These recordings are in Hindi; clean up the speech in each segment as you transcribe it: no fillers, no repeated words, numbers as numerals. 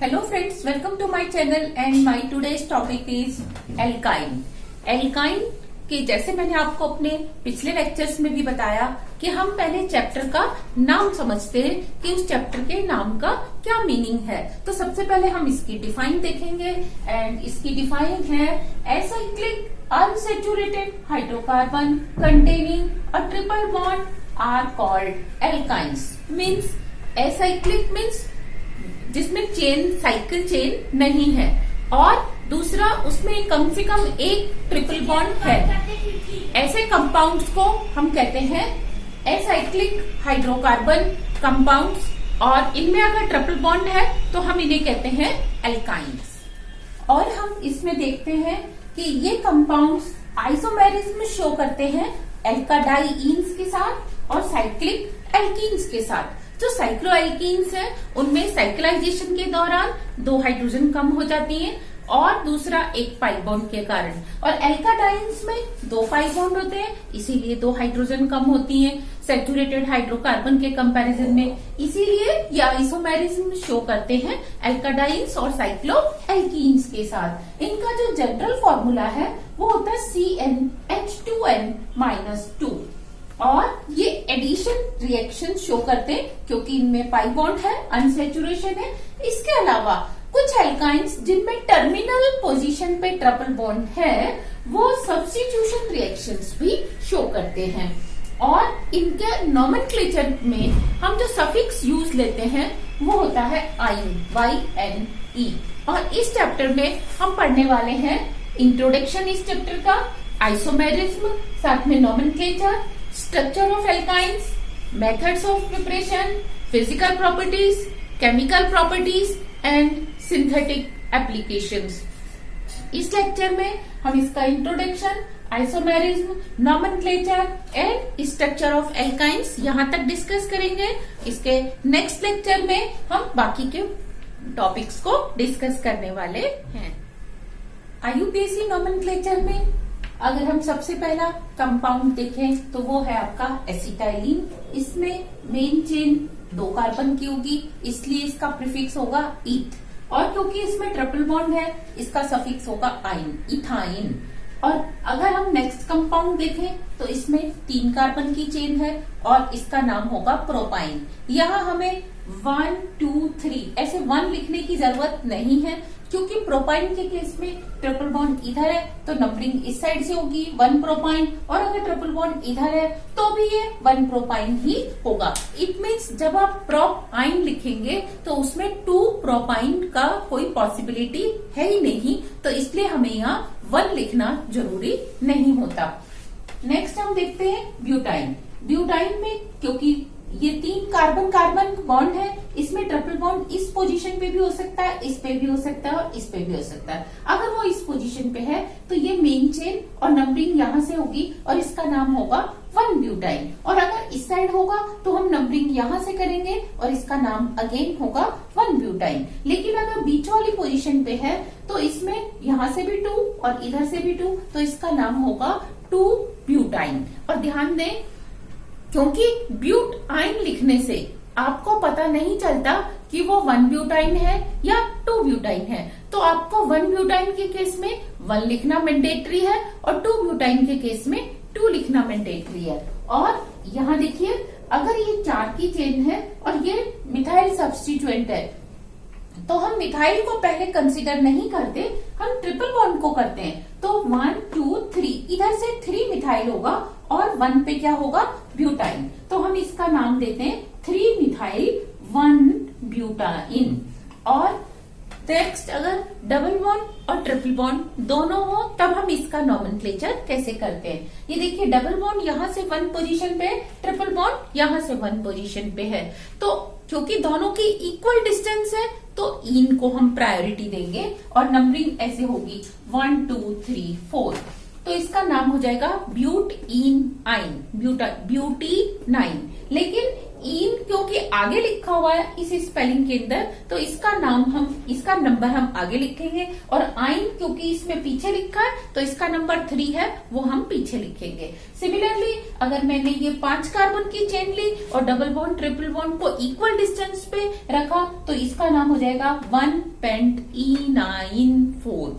Hello friends, welcome to my channel and my today's topic is alkyne. Alkyne के जैसे मैंने आपको अपने पिछले लेक्चर्स में भी बताया कि हम पहले चैप्टर का नाम समझते हैं कि उस चैप्टर के नाम का क्या मीनिंग है। तो सबसे पहले हम इसकी डिफाइन देखेंगे एंड इसकी डिफाइन है acyclic unsaturated hydrocarbon containing a triple bond are called alkynes. Means acyclic means जिसमें चेन साइकिल चेन नहीं है और दूसरा उसमें कम से कम एक ट्रिपल बॉन्ड है। ऐसे कंपाउंड्स को हम कहते हैं एसाइक्लिक हाइड्रोकार्बन कंपाउंड्स और इनमें अगर ट्रिपल बॉन्ड है तो हम इन्हें कहते हैं एल्काइन्स। और हम इसमें देखते हैं कि ये कंपाउंड्स आइसोमेरिज्म शो करते हैं एल्काडाइईन्स के साथ और साइक्लिक एल्कीन्स के साथ। जो साइक्लोएल्कीन्स हैं उनमें साइक्लाइजेशन के दौरान 2 हाइड्रोजन कम हो जाती हैं और दूसरा एक पाई बॉन्ड के कारण, और एल्काडाइन्स में 2 पाई बॉन्ड होते हैं इसीलिए 2 हाइड्रोजन कम होती हैं सैचुरेटेड हाइड्रोकार्बन के कंपैरिजन में। इसीलिए ये आइसोमेरिज्म शो करते हैं एल्काडाइन्स और साइक्लोएल्कीन्स के साथ। इनका जो जनरल फॉर्मूला है वो होता है CnH2n-2 और ये एडिशन रिएक्शन शो करते हैं क्योंकि इनमें पाई बॉन्ड है, अनसैचुरेशन है। इसके अलावा कुछ एल्काइन्स जिनमें टर्मिनल पोजीशन पे ट्रिपल बॉन्ड है वो सब्स्टिट्यूशन रिएक्शंस भी शो करते हैं। और इनके नोमेनक्लेचर में हम जो सफिक्स यूज लेते हैं वो होता है आइन, YNE। और इस चैप्टर में हम पढ़ने वाले हैं इंट्रोडक्शन इस चैप्टर का, आइसोमेरिज्म, साथ में nomenclature, structure of alkynes, methods of preparation, physical properties, chemical properties and synthetic applications. इस लेक्चर में हम इसका introduction, isomerism, nomenclature and structure of alkynes यहां तक डिस्कस करेंगे। इसके नेक्स्ट लेक्चर में हम बाकी के टॉपिक्स को डिस्कस करने वाले हैं। आईयूपीएसी नोमेनक्लेचर में अगर हम सबसे पहला कंपाउंड देखें तो वो है आपका एसिटाइलिन। इसमें मेन चेन 2 कार्बन की होगी इसलिए इसका प्रीफिक्स होगा ईथ, और क्योंकि इसमें ट्रिपल बॉन्ड है इसका सफिक्स होगा आइन, इथाइन। और अगर हम नेक्स्ट कंपाउंड देखें तो इसमें 3 कार्बन की चेन है और इसका नाम होगा प्रोपाइन। यहाँ हमें 1 2 3 ऐसे 1 लिखने की जरूरत नहीं है क्योंकि प्रोपाइन के केस में ट्रिपल बॉन्ड इधर है तो नंबरिंग इस साइड से होगी 1 प्रोपाइन, और अगर ट्रिपल बॉन्ड इधर है तो भी ये 1 प्रोपाइन ही होगा। इट मीन्स जब आप प्रोपाइन लिखेंगे तो उसमें 2 प्रोपाइन का कोई पॉसिबिलिटी है ही नहीं, तो इसलिए हमें यहाँ 1 लिखना जरूरी नहीं होता। नेक्स्ट हम देखते हैं ब्यूटाइन। ब्यूटाइन में क्योंकि ये 3 कार्बन कार्बन बॉन्ड है इसमें ट्रिपल बॉन्ड इस पोजीशन पे भी हो सकता है, इस पे भी हो सकता है और इस पे भी हो सकता है। अगर वो इस पोजीशन पे है तो ये मेन चेन और नंबरिंग यहाँ से होगी और इसका नाम होगा 1 ब्यूटाइन, और अगर इस साइड होगा तो हम नंबरिंग यहाँ से करेंगे और इसका नाम अगेन होगा 1 ब्यूटाइन। लेकिन अगर बीच वाली पोजीशन पे है तो इसमें यहाँ से भी 2 और इधर से भी 2 तो इसका नाम होगा 2 ब्यूटाइन। और ध्यान दें क्योंकि ब्यूटाइन लिखने से आपको पता नहीं चलता कि वो 1 ब्यूटाइन है या 2 ब्यूटाइन है, तो आपको 1 ब्यूटाइन के केस में 1 लिखना मैंडेटरी है और 2 ब्यूटाइन के केस में 2 लिखना मैंडेटरी है। और यहाँ देखिए अगर ये 4 की चेन है और ये मिथाइल सब्स्टिट्यूएंट है तो हम मिथाइल को पहले कंसीडर नहीं करते, हम ट्रिपल बॉन्ड को करते हैं। तो 1 2 3 इधर से 3 मिथाइल होगा और 1 पे क्या होगा ब्यूटाइन, तो हम इसका नाम देते हैं 3 मिथाइल 1 ब्यूटाइन। और नेक्स्ट अगर डबल बॉन्ड और ट्रिपल बॉन्ड दोनों हो तब हम इसका नोमेनक्लेचर कैसे करते हैं। ये देखिए डबल बॉन्ड यहाँ से 1 पोजीशन पे है, ट्रिपल बॉन्ड यहाँ से 1 पोजीशन पे है, तो क्योंकि दोनों की इक्वल डिस्टेंस है तो इन को हम प्रायोरिटी देंगे और नंबरिंग ऐसे होगी 1 2 3 4, तो इसका नाम हो जाएगा ब्यूट-इन-आइन, ब्यूटी-नाइन। लेकिन इन क्योंकि आगे लिखा लिखा हुआ है इस स्पेलिंग के अंदर, तो इसका नंबर हम आगे लिखेंगे, और आइन क्योंकि इसमें पीछे लिखा है तो इसका नंबर 3 है वो हम पीछे लिखेंगे। सिमिलरली अगर मैंने ये 5 कार्बन की चेन ली और डबल बॉन्ड ट्रिपल बॉन्ड को इक्वल डिस्टेंस पे रखा तो इसका नाम हो जाएगा 1 पेंट-E9-4।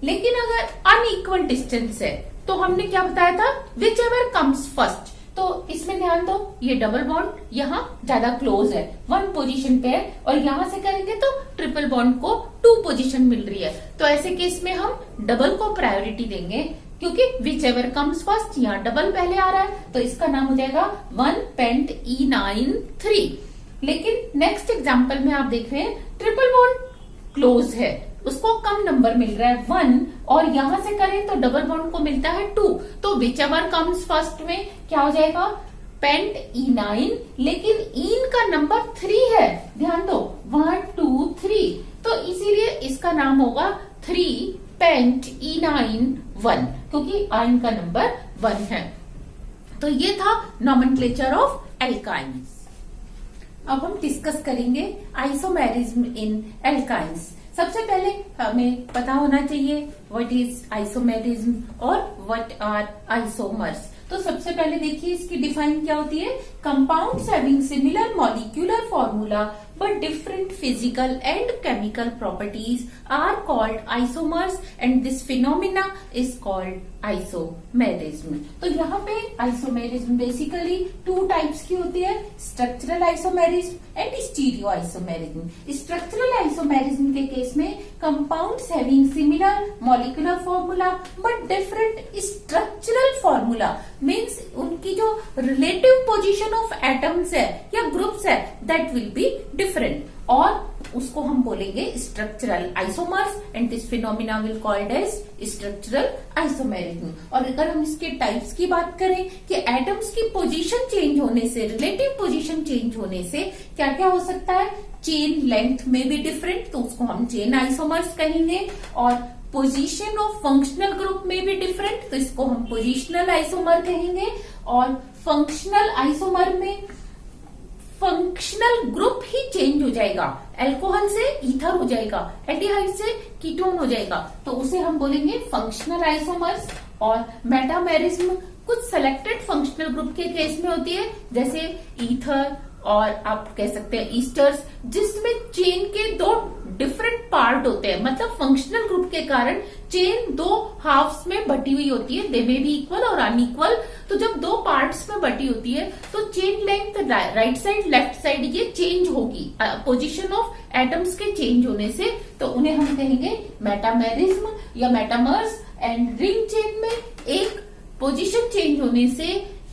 लेकिन अगर अनइक्वल डिस्टेंस है तो हमने क्या बताया था, विच एवर कम्स फर्स्ट। तो इसमें ध्यान दो, ये डबल बॉन्ड यहाँ ज्यादा क्लोज है, 1 पोजीशन पे है, और यहां से करेंगे तो ट्रिपल बॉन्ड को 2 पोजीशन मिल रही है। तो ऐसे केस में हम डबल को प्रायोरिटी देंगे, क्योंकि विच एवर कम्स फर्स्ट, यहाँ डबल पहले आ रहा है तो इसका नाम हो जाएगा 1 पेंट-E9-3। लेकिन नेक्स्ट एग्जाम्पल में आप देख रहे हैं ट्रिपल बॉन्ड क्लोज है, उसको कम नंबर मिल रहा है 1, और यहां से करें तो डबल बॉन्ड को मिलता है 2, तो विच एवर कम्स फर्स्ट में क्या हो जाएगा, पेंट-E9, लेकिन इन का नंबर 3 है, ध्यान दो 1 2 3, तो इसीलिए इसका नाम होगा 3 पेंट-E9-1, क्योंकि आइन का नंबर 1 है। तो ये था नॉमेनक्लेचर ऑफ एल्काइंस। अब हम डिस्कस करेंगे आइसोमेरिज्म इन एल्काइंस। सबसे पहले हमें पता होना चाहिए व्हाट इज आइसोमेरिज्म और व्हाट आर आइसोमर्स। तो सबसे पहले देखिए इसकी डिफाइन क्या होती है, compounds having similar molecular formula but different physical and chemical properties are called isomers and this phenomena is called isomerism। तो यहाँ पे आइसोमेरिज्म बेसिकली 2 टाइप्स की होती है, structural isomerism and stereo isomerism. Structural isomerism के केस में compounds having similar molecular formula but different structural formula, means उनकी जो रिलेटिव पोजीशन ऑफ एटम्स है या ग्रुप्स है दैट विल बी डिफरेंट, और उसको हम बोलेंगे structural isomers and this phenomena will called as structural isomerism. और अगर हम इसके टाइप्स की बात करें कि एटम्स की पोजीशन चेंज होने से, रिलेटिव पोजीशन चेंज होने से क्या क्या हो सकता है, चेन लेंथ में भी डिफरेंट, तो उसको हम चेन आइसोमर्स कहेंगे, और पोजीशन ऑफ फंक्शनल ग्रुप में भी डिफरेंट, तो इसको हम पोजिशनल आइसोमर कहेंगे, और फंक्शनल आइसोमर में फंक्शनल ग्रुप ही चेंज हो जाएगा, अल्कोहल से ईथर हो जाएगा, एल्डिहाइड से कीटोन हो जाएगा, तो उसे हम बोलेंगे फंक्शनल आइसोमर्स। और मेटामेरिज्म कुछ सेलेक्टेड फंक्शनल ग्रुप के केस में होती है, जैसे ईथर और आप कह सकते हैं ईस्टर्स, जिसमें चेन के 2 डिफरेंट पार्ट होते हैं, मतलब फंक्शनल ग्रुप के कारण चेन 2 हाफ्स में बटी हुई होती है, दे मे बी इक्वल और अनइक्वल। तो जब 2 पार्ट्स में बटी होती है तो chain length right side left side ये चेंज होगी पोजीशन ऑफ एटम्स के चेंज होने से, तो उन्हें हम कहेंगे मेटामेरिज्म या मेटामर्स। एंड रिंग चेन में एक पोजीशन चेंज होने से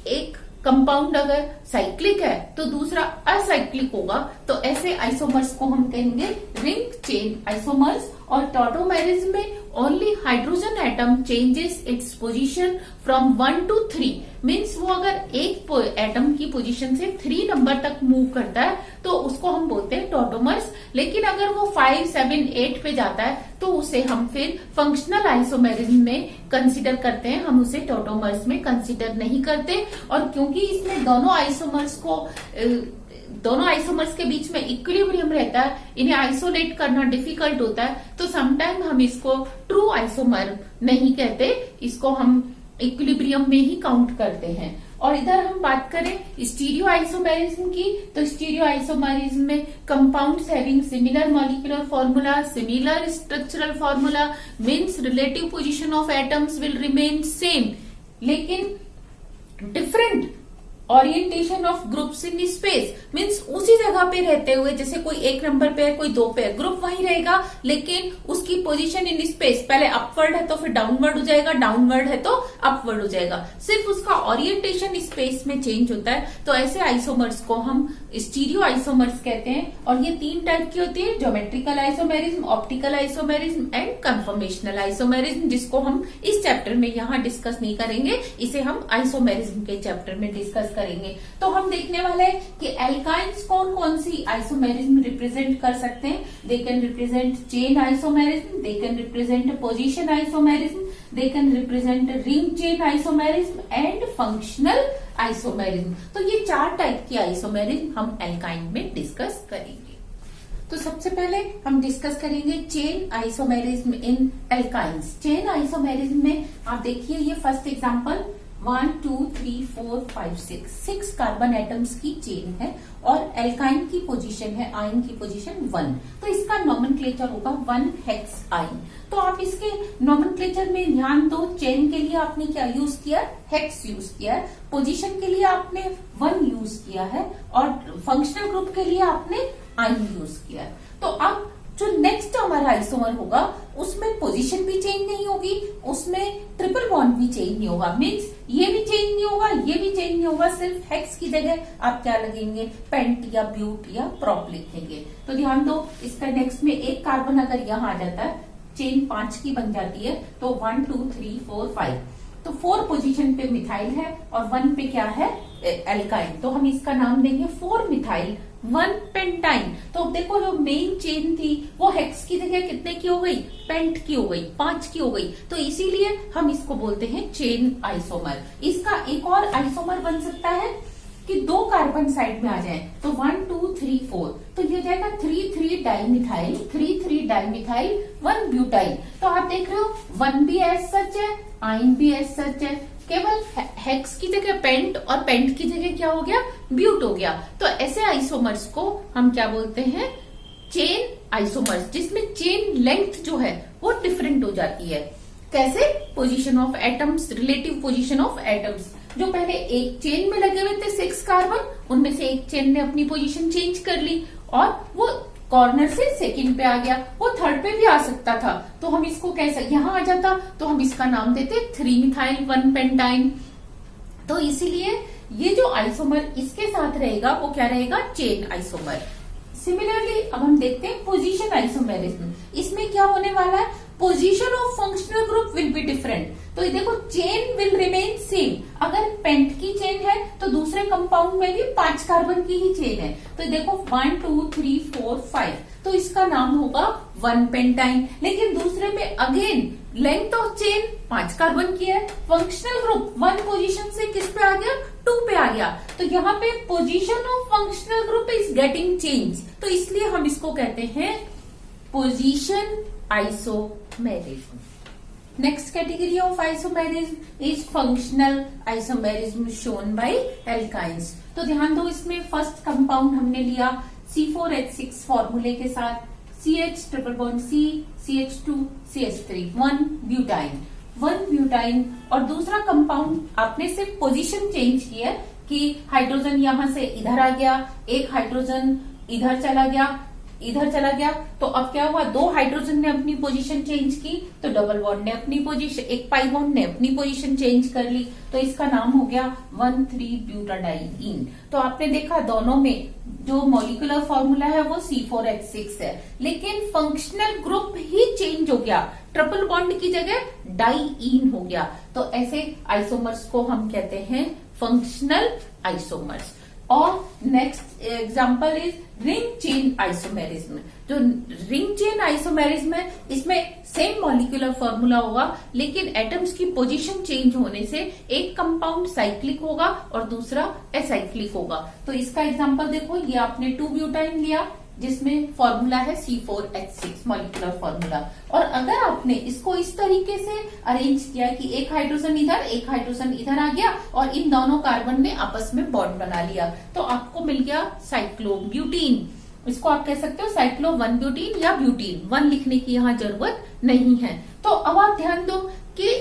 एक कंपाउंड अगर साइक्लिक है तो दूसरा असाइक्लिक होगा, तो ऐसे आइसोमर्स को हम कहेंगे रिंग चेन आइसोमर्स। और टॉटोमेरिज्म में only hydrogen atom changes its position from 1 to 3, means वो अगर एक एटम की पोजीशन से 3 नंबर तक मूव करता है तो उसको हम बोलते हैं टॉटोमर्स। लेकिन अगर वो 5, 7, 8 पे जाता है तो उसे हम फिर फंक्शनल आइसोमेरिज्म में कंसिडर करते हैं, हम उसे टॉटोमर्स में कंसिडर नहीं करते। और क्योंकि इसमें दोनों आइसोमर्स के बीच में इक्विलिब्रियम रहता है, इन्हें आइसोलेट करना डिफिकल्ट होता है, तो समटाइम हम इसको ट्रू आइसोमर नहीं कहते, इसको हम इक्विलिब्रियम में ही काउंट करते हैं। और इधर हम बात करें स्टीरियो आइसोमेरिज्म की, तो स्टीरियो आइसोमेरिज्म में compounds having similar molecular formula, similar structural formula, means relative position of atoms will remain same, लेकिन different orientation of groups in space, means उसी जगह पे रहते हुए, जैसे कोई 1 नंबर पे है कोई 2 पे है, ग्रुप वही रहेगा लेकिन उसकी पोजीशन इन स्पेस, पहले अपवर्ड है तो फिर डाउनवर्ड हो जाएगा, डाउनवर्ड है तो अपवर्ड हो जाएगा, सिर्फ उसका ओरिएंटेशन स्पेस में चेंज होता है। तो ऐसे आइसोमर्स को हम स्टीरियो आइसोमर्स कहते हैं। और ये 3 टाइप की होती है, geometrical isomerism, optical isomerism and conformational isomerism, जिसको हम इस चैप्टर में यहाँ डिस्कस नहीं करेंगे, इसे हम आइसोमेरिज्म के चैप्टर में डिस्कस करेंगे। तो हम देखने वाले हैं कि एल्काइंस कौन कौन सी आइसोमेरिज्म रिप्रेजेंट कर सकते हैं। They can represent chain isomerism, they can represent position isomerism, they can represent ring chain isomerism and functional isomerism. तो ये 4 टाइप की आइसोमेरिज्म हम एल्काइन में डिस्कस करेंगे। तो सबसे पहले हम डिस्कस करेंगे chain isomerism in alkynes. Chain isomerism में आप देखिए ये फर्स्ट एग्जांपल 1 2 3 4 5 6 कार्बन एटम्स की चेन है और एल्काइन की पोजीशन है, आयन की पोजीशन 1। तो इसका नोमेनक्लेचर होगा 1 हेक्स आयन। तो आप इसके नोमेनक्लेचर में ध्यान दो, चेन के लिए आपने क्या यूज किया, हेक्स यूज किया है, पोजीशन के लिए आपने 1 यूज किया है और फंक्शनल ग्रुप के लिए आपने आयन यूज किया है। तो अब जो नेक्स्ट हमारा आइसोमर होगा उसमें पोजीशन भी चेंज नहीं होगी, उसमें ट्रिपल बॉन्ड भी चेंज नहीं होगा, मीन्स ये भी चेंज नहीं होगा, ये भी चेंज नहीं होगा, सिर्फ हेक्स की जगह आप क्या लगेंगे, पेंट या ब्यूट या प्रॉप लिखेंगे। तो ध्यान दो, इसका नेक्स्ट में एक कार्बन अगर यहाँ आ जाता है, चेन 5 की बन जाती है, तो 1 2 3 4 5, तो 4 पोजीशन पे मिथाइल है और 1 पे क्या है, एल्काइन। तो हम इसका नाम देंगे 4 मिथाइल 1 पेंटाइन। तो देखो जो मेन चेन थी वो हेक्स की जगह कितने की हो गई, पेंट की हो गई, 5 की हो गई। तो इसीलिए हम इसको बोलते हैं चेन आइसोमर। इसका एक और आइसोमर बन सकता है कि 2 कार्बन साइड में आ जाए, तो 1 2 3 4, तो ये हो जाएगा 3 3 डाइमिथाइल 3 3 डाइमिथाइल 1 ब्यूटाइल। तो आप देख रहे हो 1 भी एज सच है, आयन भी एज सच है, केवल हेक्स की जगह पेंट और पेंट की जगह क्या हो गया, ब्यूट हो गया। तो ऐसे आइसोमर्स को हम क्या बोलते हैं, चेन आइसोमर्स, जिसमें चेन लेंथ जो है वो डिफरेंट हो जाती है। कैसे, position of atoms, relative position of atoms. जो पहले एक चेन में लगे हुए थे 6 कार्बन, उनमें से एक चेन ने अपनी पोजीशन चेंज कर ली और वो कॉर्नर से सेकंड पे आ गया, वो थर्ड पे भी आ सकता था। तो हम इसको कैसे, यहाँ आ जाता तो हम इसका नाम देते 3 मिथाइल 1 पेंटाइन। तो इसीलिए ये जो आइसोमर इसके साथ रहेगा वो क्या रहेगा, चेन आइसोमर। सिमिलरली अब हम देखते हैं पोजीशन आइसोमेरिज्म। इसमें क्या होने वाला है, position of functional group will be different. तो ये देखो चेन विल रिमेन सेम। अगर पेंट की चेन है तो दूसरे कंपाउंड में भी 5 कार्बन की ही चेन है। तो देखो 1 2 3 4 5, तो इसका नाम होगा 1 पेंटाइन। लेकिन दूसरे में again length of chain 5 carbon की है, फंक्शनल ग्रुप 1 पोजीशन से किस पे आ गया, 2 पे आ गया। तो यहाँ पे position of functional group is getting change, तो इसलिए हम इसको कहते हैं position isomerism. Next category of isomerism is functional isomerism shown by alkynes। तो ध्यान दो, इसमें फर्स्ट कंपाउंड हमने लिया C4H6 फॉर्मूले के साथ, CH triple bond C CH2 CH3 1 butyne. और दूसरा कंपाउंड आपने सिर्फ पोजीशन चेंज की है कि हाइड्रोजन यहां से इधर आ गया, एक हाइड्रोजन इधर चला गया, तो अब क्या हुआ, 2 हाइड्रोजन ने अपनी पोजीशन चेंज की, तो डबल बॉन्ड ने अपनी पोजीशन, एक पाई बॉन्ड ने अपनी पोजीशन चेंज कर ली, तो इसका नाम हो गया 1,3 ब्यूटाडाइईन। तो आपने देखा दोनों में जो मॉलिक्यूलर फॉर्मूला है वो C4H6 है, लेकिन फंक्शनल ग्रुप ही चेंज हो गया, ट्रिपल बॉन्ड की जगह डाइईन हो गया। तो ऐसे आइसोमर्स को हम कहते हैं फंक्शनल आइसोमर्स। और next example is ring chain isomerism. जो रिंग चेन आइसोमेरिज्म है, इसमें सेम मॉलिक्यूलर फॉर्मूला होगा, लेकिन एटम्स की पोजीशन चेंज होने से एक कंपाउंड साइक्लिक होगा और दूसरा एसाइक्लिक होगा। तो इसका एग्जांपल देखो, ये आपने 2 ब्यूटाइन लिया जिसमें फॉर्मूला है C4H6 मॉलिक्यूलर फॉर्मूला, और अगर आपने इसको इस तरीके से अरेंज किया कि एक हाइड्रोजन इधर एक हाइड्रोजन इधर आ गया और इन दोनों कार्बन ने आपस में बॉन्ड बना लिया, तो आपको मिल गया साइक्लोब्यूटीन। इसको आप कह सकते हो साइक्लो 1 ब्यूटीन या ब्यूटीन, 1 लिखने की यहाँ जरूरत नहीं है। तो अब आप ध्यान दो कि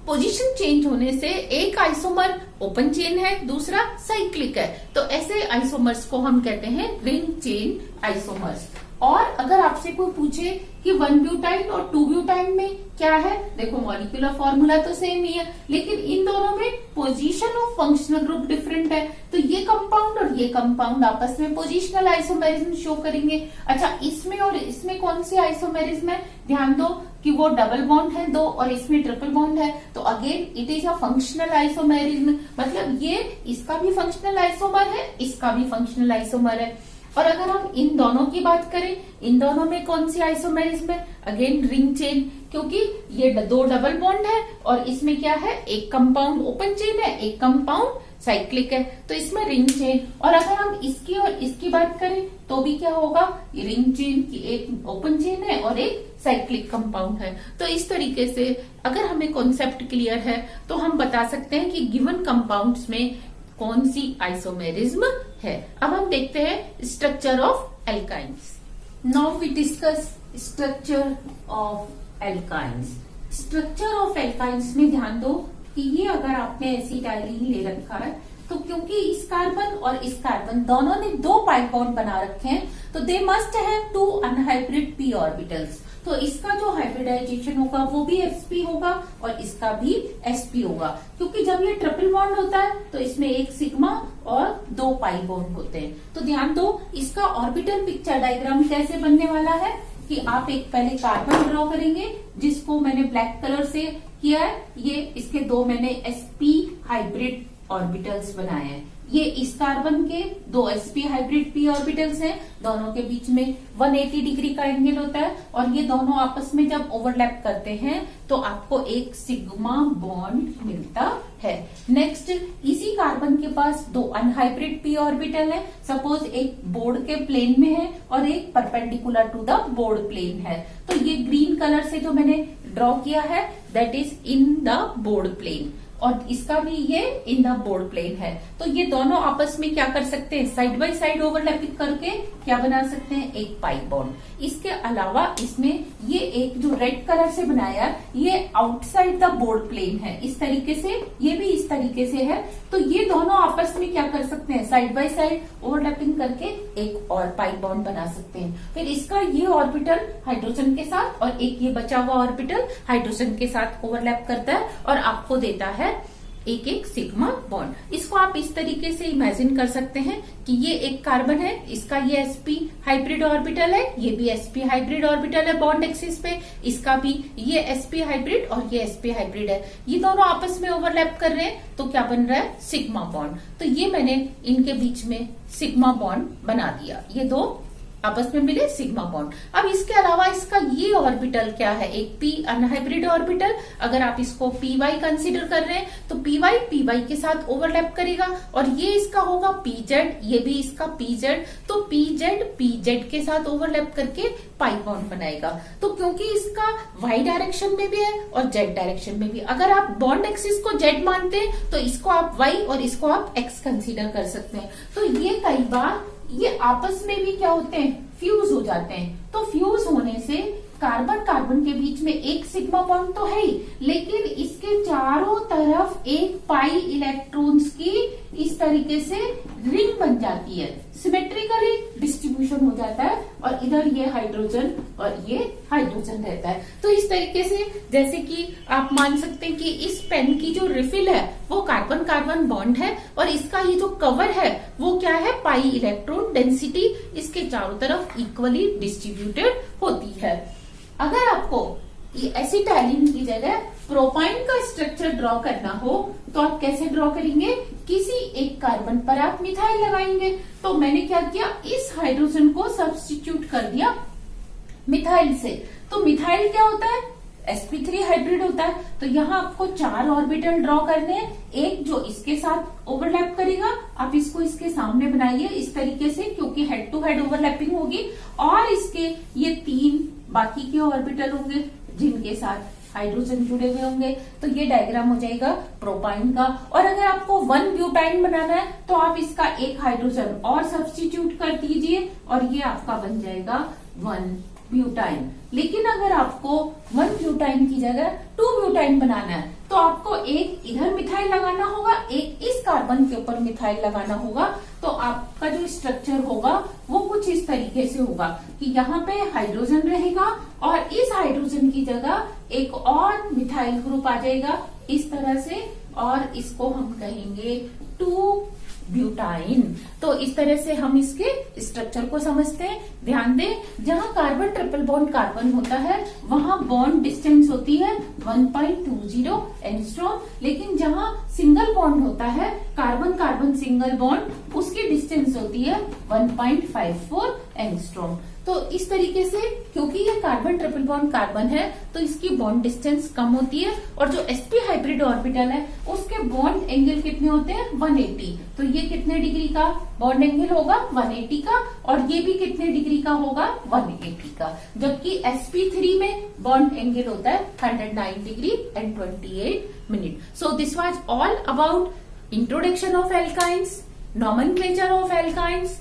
पोजीशन चेंज होने से एक आइसोमर ओपन चेन है, दूसरा साइक्लिक है, तो ऐसे आइसोमर्स को हम कहते हैं रिंग चेन आइसोमर्स। और अगर आपसे कोई पूछे कि 1 ब्यूटाइन और 2 ब्यूटाइन में क्या है, देखो मॉलिक्यूलर फॉर्मूला तो सेम ही है, लेकिन इन दोनों में position of functional group different है, तो ये कंपाउंड और ये कंपाउंड आपस में पोजिशनल आइसोमेरिज्म शो करेंगे। अच्छा, इसमें और इसमें कौन सी आइसोमेरिज्म है, ध्यान दो कि वो डबल बॉन्ड है 2 और इसमें ट्रिपल बॉन्ड है, तो again it is a functional isomerism, मतलब ये इसका भी फंक्शनल आइसोमर है, इसका भी फंक्शनल आइसोमर है। और अगर हम इन दोनों की बात करें, इन दोनों में कौन सी आइसोमेरिज्म है, अगेन रिंग चेन, क्योंकि ये 2 डबल बॉन्ड है और इसमें क्या है, एक कंपाउंड ओपन चेन है, एक कंपाउंड साइक्लिक है, तो इसमें रिंग चेन। और अगर हम इसकी और इसकी बात करें तो भी क्या होगा, रिंग चेन की एक ओपन चेन है और एक साइक्लिक कंपाउंड है। तो इस तरीके से अगर हमें कॉन्सेप्ट क्लियर है तो हम बता सकते हैं कि गिवन कंपाउंड्स में कौन सी आइसोमेरिज्म है। अब हम देखते हैं structure of alkynes. Now we discuss structure of alkynes. Structure of alkynes में ध्यान दो कि ये अगर आपने एसिटाइलिन ले रखा है तो क्योंकि इस कार्बन और इस कार्बन दोनों ने 2 पाई बॉन्ड बना रखे हैं तो they must have 2 unhybrid p orbitals. तो इसका जो हाइब्रिडाइजेशन होगा वो भी sp होगा और इसका भी sp होगा, क्योंकि जब ये ट्रिपल बॉन्ड होता है तो इसमें एक सिग्मा और 2 पाई बॉन्ड होते हैं। तो ध्यान दो इसका ऑर्बिटल पिक्चर डायग्राम कैसे बनने वाला है कि आप एक पहले कार्बन ड्रॉ करेंगे जिसको मैंने ब्लैक कलर से किया है। ये इसके 2 मैंने sp हाइब्रिड ऑर्बिटल्स बनाए हैं। ये इस कार्बन के 2 sp हाइब्रिड p ऑर्बिटल्स हैं, दोनों के बीच में 180 डिग्री का एंगल होता है और ये दोनों आपस में जब ओवरलैप करते हैं तो आपको एक सिग्मा बॉन्ड मिलता है। नेक्स्ट, इसी कार्बन के पास 2 अनहाइब्रिड p ऑर्बिटल है। सपोज एक बोर्ड के प्लेन में है और एक perpendicular to the board plane है, तो ये ग्रीन कलर से जो मैंने ड्रॉ किया है that is in the board plane और इसका भी ये इन द बोर्ड प्लेन है। तो ये दोनों आपस में क्या कर सकते हैं, साइड बाय साइड ओवरलैपिंग करके क्या बना सकते हैं, एक पाई बॉन्ड। इसके अलावा इसमें ये एक जो रेड कलर से बनाया ये आउटसाइड द बोर्ड प्लेन है, इस तरीके से, ये भी इस तरीके से है। तो ये दोनों आपस में क्या कर सकते हैं, साइड बाय साइड ओवरलैपिंग करके एक और पाई बॉन्ड बना सकते हैं। फिर इसका ये ऑर्बिटल हाइड्रोजन के साथ और एक ये बचा हुआ ऑर्बिटल हाइड्रोजन के साथ ओवरलैप करता है और आपको देता है एक एक सिग्मा बॉन्ड। इसको आप इस तरीके से इमेजिन कर सकते हैं कि ये एक कार्बन है, इसका ये sp हाइब्रिड ऑर्बिटल है, ये भी sp हाइब्रिड ऑर्बिटल है बॉन्ड एक्सिस पे, इसका भी ये sp हाइब्रिड और ये sp हाइब्रिड है। ये दोनों आपस में ओवरलैप कर रहे हैं तो क्या बन रहा है, सिग्मा बॉन्ड। तो ये मैंने इनके बीच में सिग्मा बॉन्ड बना दिया, ये 2 आपस में मिले सिग्मा बॉन्ड। अब इसके अलावा इसका ये ऑर्बिटल क्या है, एक p अनहाइब्रिड ऑर्बिटल। अगर आप इसको py कंसीडर कर रहे हैं तो py के साथ ओवरलैप करेगा और ये इसका होगा pz, ये भी इसका pz। तो pz के साथ ओवरलैप करके पाई बॉन्ड बनाएगा। तो क्योंकि इसका y डायरेक्शन में भी है और z डायरेक्शन में भी, अगर आप बॉन्ड एक्सिस को z मानते हैं तो इसको आप y और इसको आप x कंसीडर कर सकते हैं। तो ये कई बार ये आपस में भी क्या होते हैं, फ्यूज हो जाते हैं। तो फ्यूज होने से कार्बन कार्बन के बीच में एक सिग्मा बॉन्ड तो है ही, लेकिन इसके चारों तरफ एक पाई इलेक्ट्रॉन्स की इस तरीके से रिंग बन जाती है, सिमेट्रिकली डिस्ट्रीब्यूशन हो जाता है और इधर ये हाइड्रोजन और ये हाइड्रोजन रहता है। तो इस तरीके से जैसे कि आप मान सकते हैं कि इस पेन की जो रिफिल है वो कार्बन कार्बन बॉन्ड है और इसका ये जो कवर है वो क्या है, पाई इलेक्ट्रॉन डेंसिटी इसके चारों तरफ इक्वली डिस्ट्रीब्यूटेड होती है। अगर आपको ये एसिटाइलिन की जगह प्रोपाइन का स्ट्रक्चर ड्रॉ करना हो तो आप कैसे ड्रॉ करेंगे, किसी एक कार्बन पर आप मिथाइल लगाएंगे। तो मैंने क्या किया, इस हाइड्रोजन को सब्स्टिट्यूट कर दिया मिथाइल से। तो मिथाइल क्या होता है, sp3 हाइब्रिड होता है। तो यहाँ आपको 4 ऑर्बिटल ड्रॉ करने हैं, एक जो इसके साथ ओवरलैप करेगा, आप इसको इसके सामने बनाइए इस तरीके से क्योंकि हेड टू हेड ओवरलैपिंग होगी, और इसके ये 3 बाकी के ऑर्बिटल होंगे जिनके साथ हाइड्रोजन जुड़े हुए होंगे। तो ये डायग्राम हो जाएगा प्रोपाइन का। और अगर आपको 1 ब्यूटाइन बनाना है तो आप इसका एक हाइड्रोजन और सब्स्टिट्यूट कर दीजिए और ये आपका बन जाएगा 1 ब्यूटाइन। लेकिन अगर आपको 1 ब्यूटाइन की जगह 2 ब्यूटाइन बनाना है तो आपको एक इधर मिथाइल लगाना होगा, एक इस कार्बन के ऊपर मिथाइल लगाना होगा। तो आपका जो स्ट्रक्चर होगा वो कुछ इस तरीके से होगा कि यहाँ पे हाइड्रोजन रहेगा और इस हाइड्रोजन की जगह एक और मिथाइल ग्रुप आ जाएगा इस तरह से, और इसको हम कहेंगे 2 ब्यूटाइन। तो इस तरह से हम इसके स्ट्रक्चर को समझते हैं। ध्यान दें, जहां कार्बन ट्रिपल बॉन्ड कार्बन होता है वहां बॉन्ड डिस्टेंस होती है 1.20 एंगस्ट्रॉम, लेकिन जहां सिंगल बॉन्ड होता है कार्बन कार्बन सिंगल बॉन्ड, उसकी डिस्टेंस होती है 1.54 एंगस्ट्रॉम। तो इस तरीके से, क्योंकि ये कार्बन ट्रिपल बॉन्ड कार्बन है तो इसकी बॉन्ड डिस्टेंस कम होती है, और जो sp हाइब्रिड ऑर्बिटल है उसके बॉन्ड एंगल कितने होते हैं 180। तो ये कितने डिग्री का बॉन्ड एंगल होगा 180 का, और ये भी कितने डिग्री का होगा 180 का। जबकि sp3 में बॉन्ड एंगल होता है 109 degree and 28 minute. So this was all about introduction of alkynes, nomenclature of alkynes,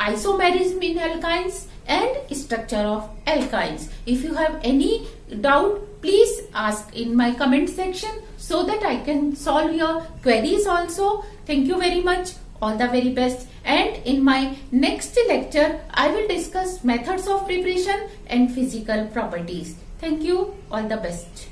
isomerism in alkynes and structure of alkynes. If you have any doubt, please ask in my comment section so that I can solve your queries also. Thank you very much. All the very best. And in my next lecture, I will discuss methods of preparation and physical properties. Thank you. All the best.